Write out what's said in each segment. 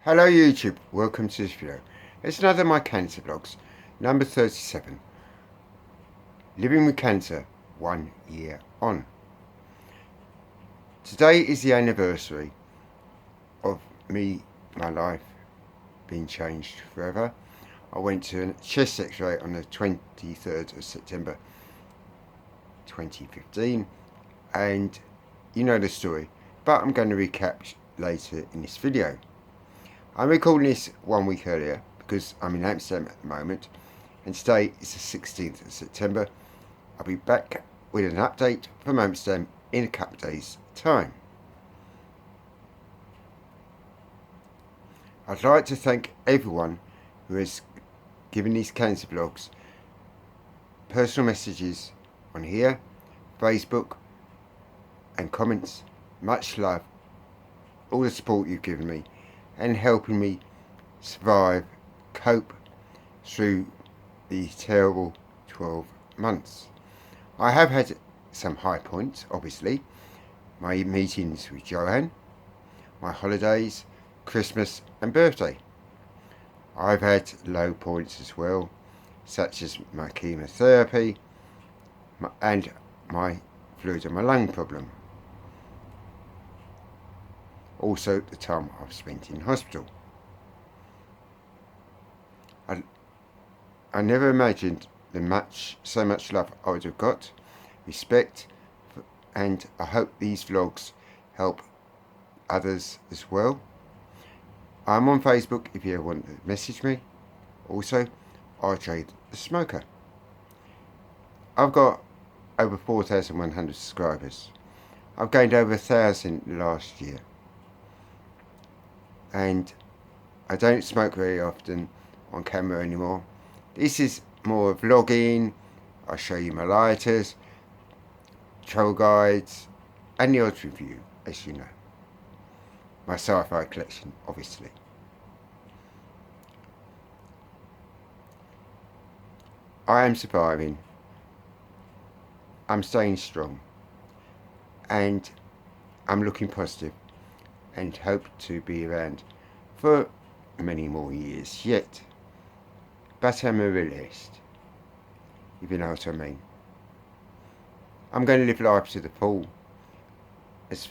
Hello YouTube, welcome to this video. It's another of my cancer vlogs, number 37. Living with cancer, 1 year on. Today is the anniversary of my life being changed forever. I went to a chest x-ray on the 23rd of September 2015 and you know the story, but I'm going to recap later in this video. I'm recording this 1 week earlier because I'm in Amsterdam at the moment, and today is the 16th of September. I'll be back with an update from Amsterdam in a couple of days' time. I'd like to thank everyone who has given these cancer vlogs personal messages on here, Facebook, and comments. Much love, all the support you've given me and helping me survive, cope through these terrible 12 months. I have had some high points, obviously. My meetings with Joanne, my holidays, Christmas and birthday. I've had low points as well, such as my chemotherapy and my fluid in my lung problem. Also the time I've spent in hospital. I never imagined so much love I would have got, respect, and I hope these vlogs help others as well. I'm on Facebook if you ever want to message me. Also, RJ the Smoker. I've got over 4,100 subscribers. I've gained over 1,000 last year. And I don't smoke very often on camera anymore. This is more vlogging. I show you my lighters, travel guides, and the odds review, as you know. My sci-fi collection, obviously. I am surviving. I'm staying strong. And I'm looking positive and hope to be around for many more years yet. But I'm a realist, if you know what I mean. I'm going to live life to the full, as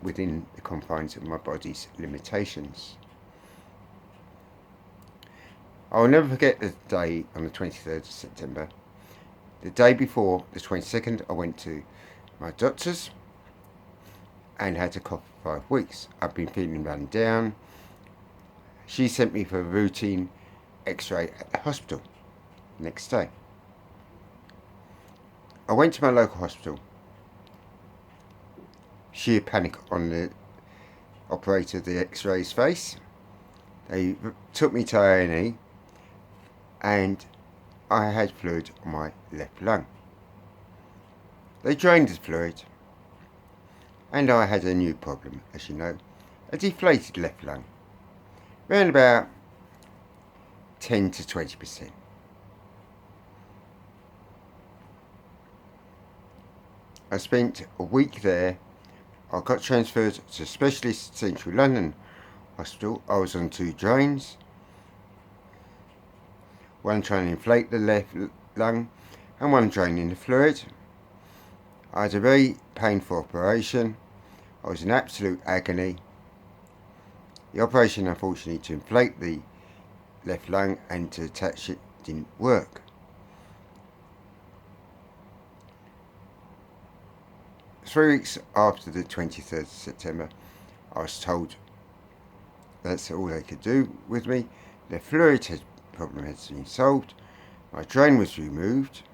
within the confines of my body's limitations. I will never forget the day on the 23rd of September. The day before, the 22nd, I went to my doctor's and had a cough for 5 weeks. I've been feeling run down. She sent me for a routine x-ray at the hospital the next day. I went to my local hospital. Sheer panic on the operator of the x-ray's face. They took me to A&E and I had fluid on my left lung. They drained the fluid and I had a new problem, as you know, a deflated left lung, around about 10 to 20%. I spent a week there. I got transferred to Specialist Central London Hospital. I was on 2 drains, one trying to inflate the left lung and one draining the fluid. I had a very painful operation. I was in absolute agony. The operation, unfortunately, to inflate the left lung and to attach it didn't work. Three weeks after the 23rd of September, I was told that's all they could do with me. The fluid problem had been solved. My drain was removed.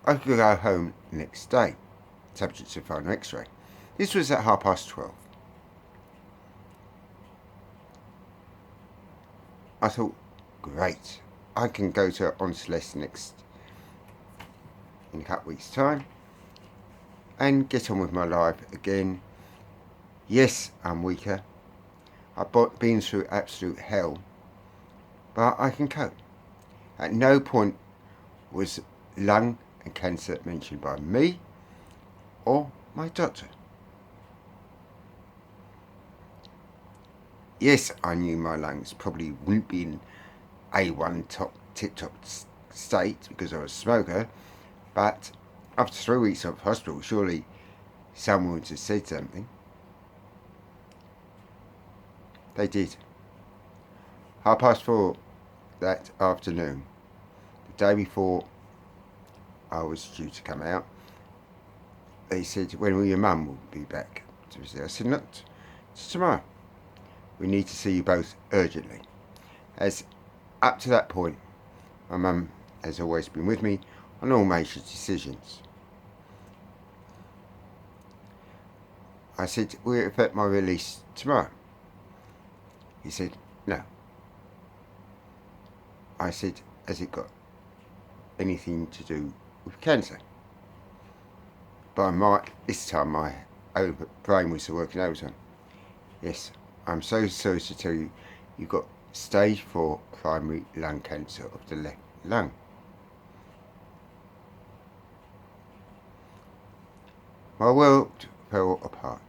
I could go home the next day, subject to final x-ray. This was at 12:30. I thought, great, I can go to Onsless next in a couple of weeks' time and get on with my life again. Yes, I'm weaker. I've been through absolute hell, but I can cope. At no point was lung and cancer mentioned by me or my doctor. Yes, I knew my lungs probably wouldn't be in A1 tip-top state because I was a smoker, but after 3 weeks of hospital, surely someone would have said something. They did. 4:30 that afternoon, the day before I was due to come out, they said, when will your mum will be back to visit? I said, not tomorrow. We need to see you both urgently. As up to that point, my mum has always been with me on all major decisions. I said, will it affect my release tomorrow? He said, no. I said, has it got anything to do with cancer? This time my brain was working overtime. Yes, I'm so sorry to tell you, you've got stage 4 primary lung cancer of the left lung. My world fell apart.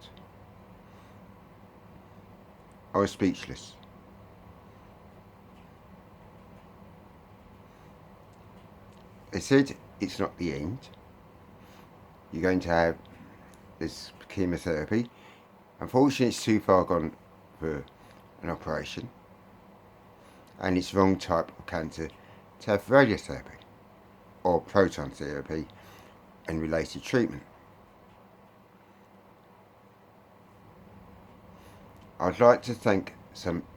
I was speechless. They said it's not the end. You're going to have this chemotherapy. Unfortunately, it's too far gone for an operation, and it's the wrong type of cancer to have radiotherapy or proton therapy and related treatment. I'd like to thank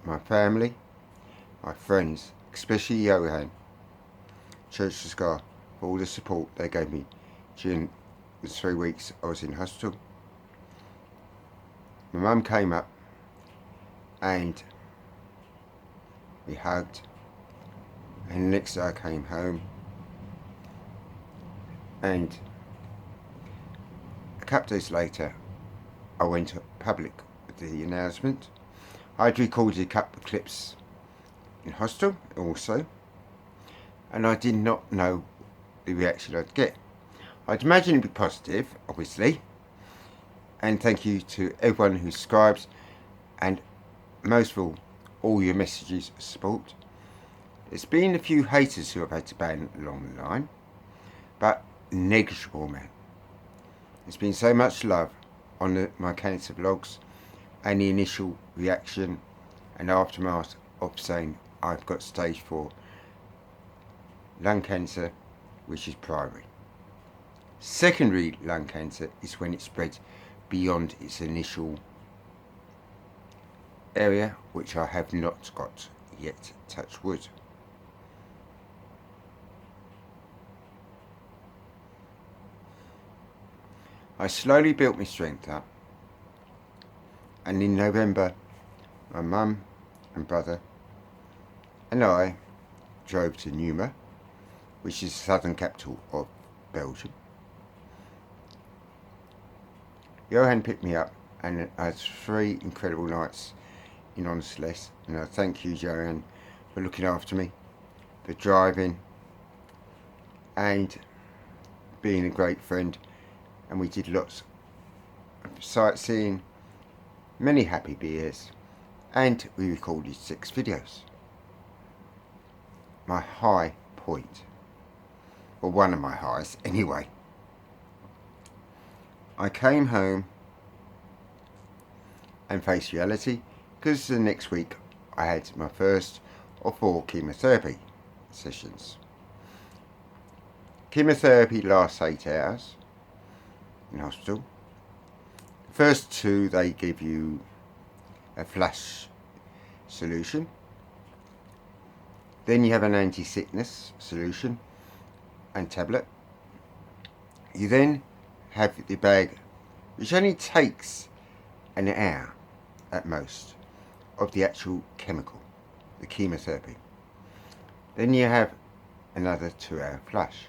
my family, my friends, especially Johan, Church to Scar, for all the support they gave me during the 3 weeks I was in hospital. My mum came up and we hugged, and the next day I came home, and a couple of days later I went public with the announcement. I'd recorded a couple of clips in hospital also, and I did not know the reaction I'd get. I'd imagine it'd be positive, obviously, and thank you to everyone who subscribes, and most of all your messages of support. There's been a few haters who I've had to ban along the line, but negligible amount. There's been so much love on my cancer vlogs and the initial reaction and aftermath of saying I've got stage 4 lung cancer, which is primary. Secondary lung cancer is when it spreads beyond its initial area, which I have not got yet, touch wood. I slowly built my strength up, and in November my mum and brother and I drove to Numa, which is the southern capital of Belgium. Johan picked me up, and I had 3 incredible nights in Ancesterdam, and I thank you, Johan, for looking after me, for driving, and being a great friend. And we did lots of sightseeing, many happy beers, and we recorded 6 videos. My high point, or one of my highs anyway. I came home and faced reality, because the next week I had my first of 4 chemotherapy sessions. Chemotherapy lasts 8 hours in hospital. The first 2 they give you a flash solution. Then you have an anti-sickness solution and tablet. You then have the bag, which only takes an hour at most, of the actual chemical, the chemotherapy. Then you have another 2-hour flush.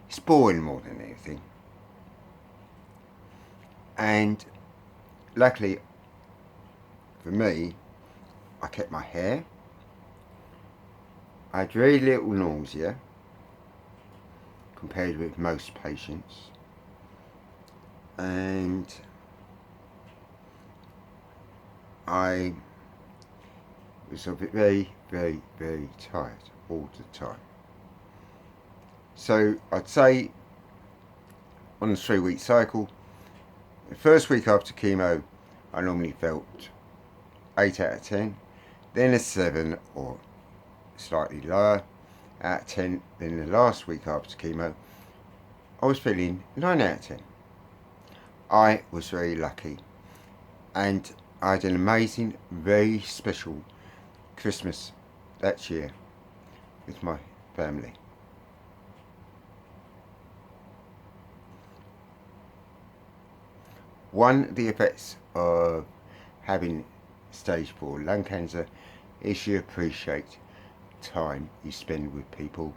It's boring more than anything. And luckily for me, I kept my hair. I had very little nausea compared with most patients, and I was very, very, very tired all the time. So I'd say on a 3-week cycle, the first week after chemo, I normally felt 8 out of 10, then a 7 or slightly lower out of 10. Then the last week after chemo, I was feeling 9 out of 10. I was very lucky, and I had an amazing, very special Christmas that year with my family. One of the effects of having stage 4 lung cancer is you appreciate time you spend with people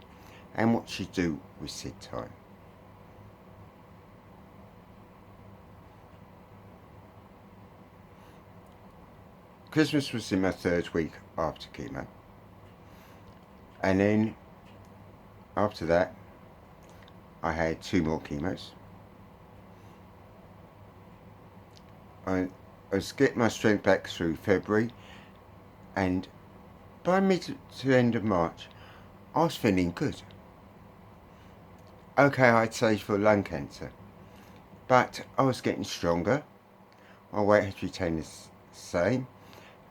and what you do with said time. Christmas was in my 3rd week after chemo, and then after that I had 2 more chemos. I was getting my strength back through February, and by mid to end of March I was feeling good. Okay, I had stage 4 lung cancer, but I was getting stronger, my weight had retained the same,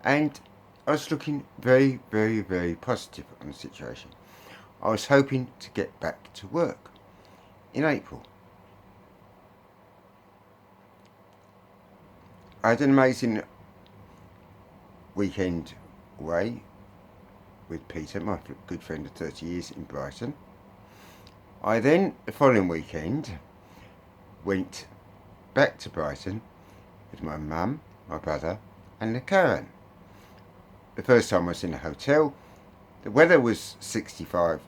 and I was looking very, very, very positive on the situation. I was hoping to get back to work in April. I had an amazing weekend away with Peter, my good friend of 30 years, in Brighton. I then, the following weekend, went back to Brighton with my mum, my brother and the caravan. The first time I was in a hotel. The weather was 65,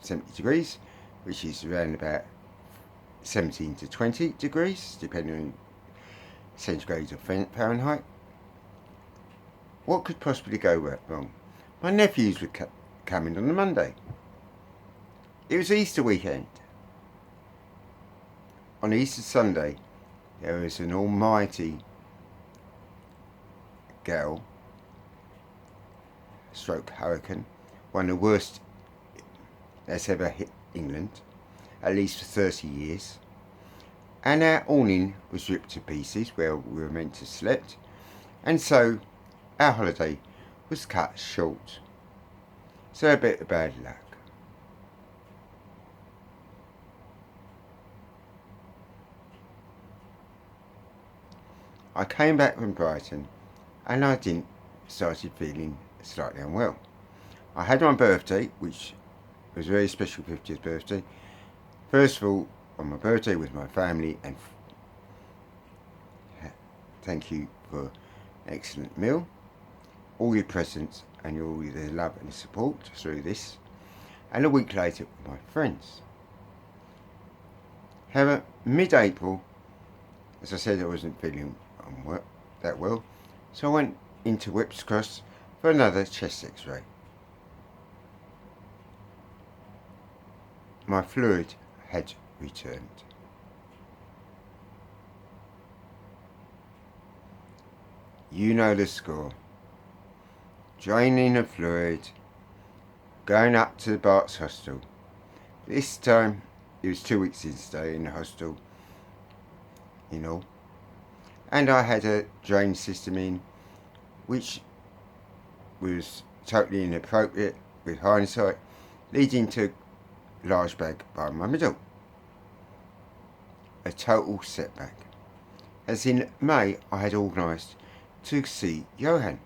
70 degrees, which is around about 17 to 20 degrees, depending on centigrade or Fahrenheit. What could possibly go wrong? My nephews were coming on the Monday. It was Easter weekend. On Easter Sunday, there was an almighty gale, stroke hurricane, one of the worst that's ever hit England, at least for 30 years. And our awning was ripped to pieces where we were meant to sleep, and so our holiday was cut short. So a bit of bad luck. I came back from Brighton and I started feeling slightly unwell. I had my birthday, which was a very special 50th birthday. First of all, on my birthday with my family, and thank you for an excellent meal, all your presents and all the love and support through this, and a week later with my friends. However, mid-April, as I said, I wasn't feeling that well, so I went into Whipps Cross for another chest x-ray. My fluid had returned. You know the score. Draining the fluid, going up to the Barts Hostel. This time it was 2 weeks in stay in the hostel, and I had a drain system in, which was totally inappropriate with hindsight, leading to a large bag by my middle. A total setback, as in May I had organised to see Johan.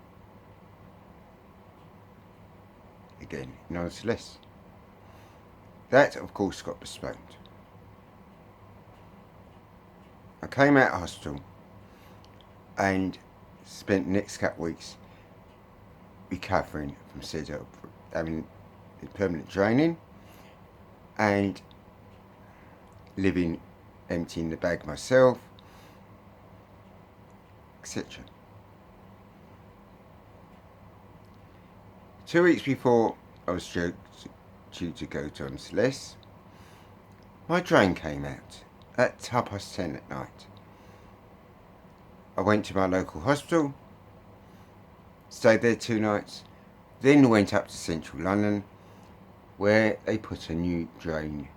Again, nonetheless. That, of course, got postponed. I came out of hospital and spent the next couple of weeks recovering from having permanent draining and emptying the bag myself, etc. 2 weeks before I was due to go to AMSTERDAM, my drain came out at 10:30 at night. I went to my local hospital, stayed there 2 nights, Then went up to central London, where they put a new drain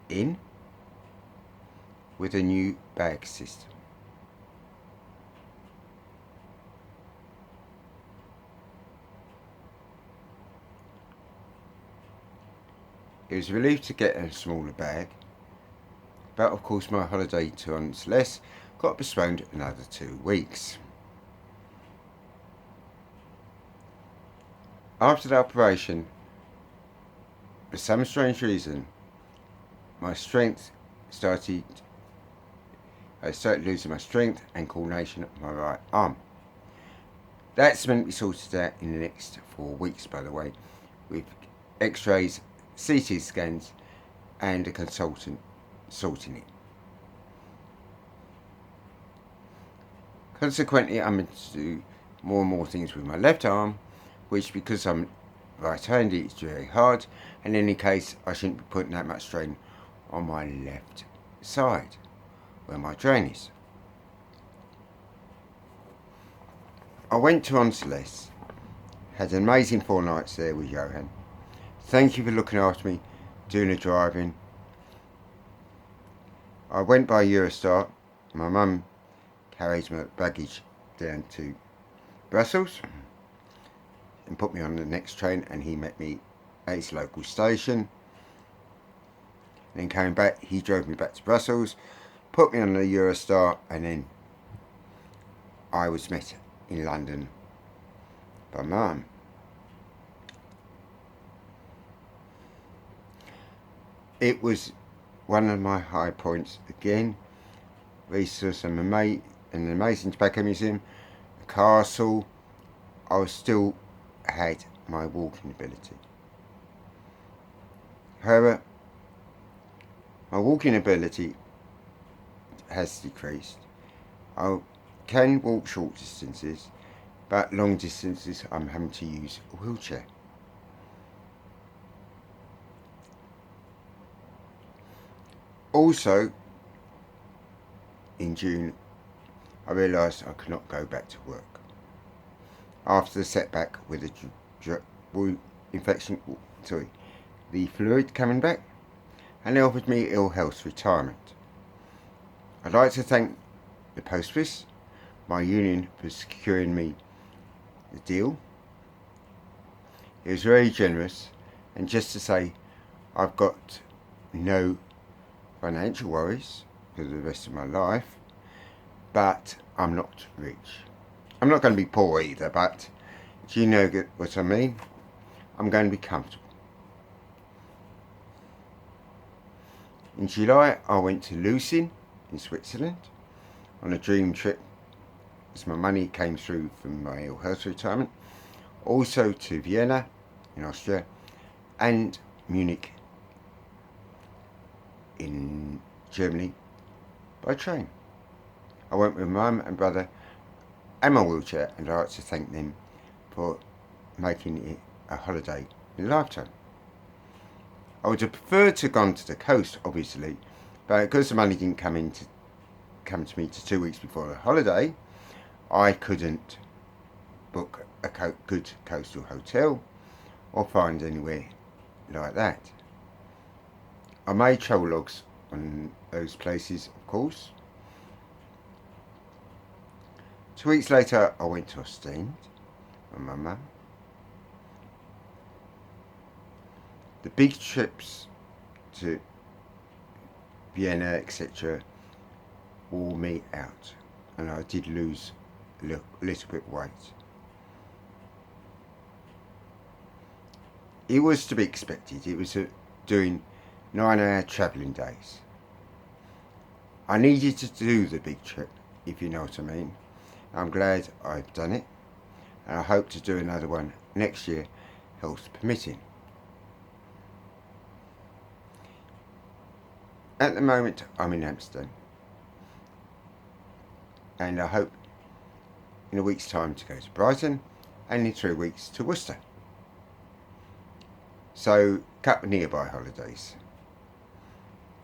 in with a new bag system. It was a relief to get a smaller bag, but of course my holiday to Annerversary got postponed another 2 weeks. After the operation, for some strange reason, I started losing my strength and coordination of my right arm. That's meant to be sorted out in the next 4 weeks, by the way, with x-rays, CT scans and a consultant sorting it. Consequently, I'm meant to do more and more things with my left arm, which, because I'm right-handed, is very hard, and in any case I shouldn't be putting that much strain on my left side where my drain is. I went to Annerversary, had an amazing 4 nights there with Johan. Thank you for looking after me, doing the driving. I went by Eurostar. My mum carried my baggage down to Brussels and put me on the next train, and he met me at his local station. Then came back, he drove me back to Brussels, put me on the Eurostar, and then I was met in London by Mum. It was one of my high points again. We saw an amazing tobacco museum, a castle. I still had my walking ability. However, my walking ability has decreased. I can walk short distances, but long distances I'm having to use a wheelchair. Also, in June, I realised I could not go back to work after the setback with the the fluid coming back, and they offered me ill health retirement. I'd like to thank the Post Office, my union, for securing me the deal. It was very generous, and just to say, I've got no financial worries for the rest of my life, but I'm not rich. I'm not going to be poor either, but do you know what I mean? I'm going to be comfortable. In July, I went to Lucerne in Switzerland on a dream trip, as my money came through from my ill health retirement. Also to Vienna in Austria and Munich in Germany by train. I went with Mum and brother and my wheelchair, and I'd like to thank them for making it a holiday in a lifetime. I would have preferred to have gone to the coast, obviously, but because the money didn't come to me to 2 weeks before the holiday, I couldn't book a good coastal hotel or find anywhere like that. I made travel logs on those places, of course. 2 weeks later, I went to Ostend with my mum. The big trips to Vienna, etc., wore me out, and I did lose a little bit of weight. It was to be expected. It was doing 9-hour travelling days. I needed to do the big trip, if you know what I mean. I'm glad I've done it, and I hope to do another one next year, health permitting. At the moment, I'm in Amsterdam, and I hope in a week's time to go to Brighton, and in 3 weeks to Worcester. So, couple nearby holidays.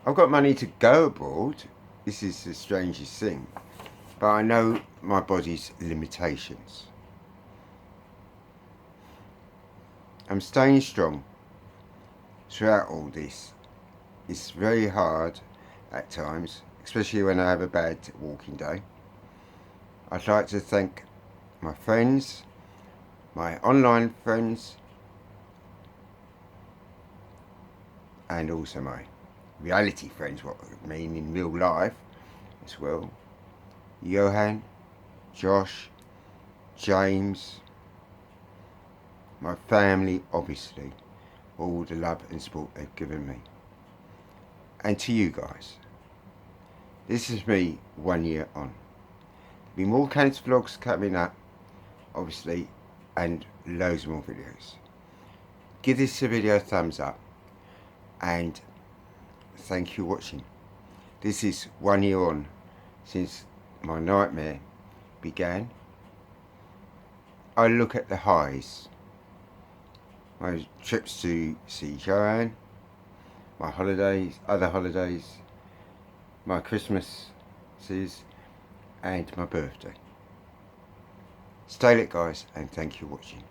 I've got money to go abroad. This is the strangest thing, but I know my body's limitations. I'm staying strong throughout all this. It's very hard at times, especially when I have a bad walking day. I'd like to thank my friends, my online friends, and also my reality friends, what I mean in real life as well. Johan, Josh, James, my family, obviously, all the love and support they've given me. And to you guys. This is me 1 year on. There'll be more cancer vlogs coming up, obviously, and loads more videos. Give this video a thumbs up, and thank you for watching. This is 1 year on since my nightmare began. I look at the highs. My trips to see Joanne, my holidays, other holidays, my Christmases, and my birthday. Stay lit, guys, and thank you for watching.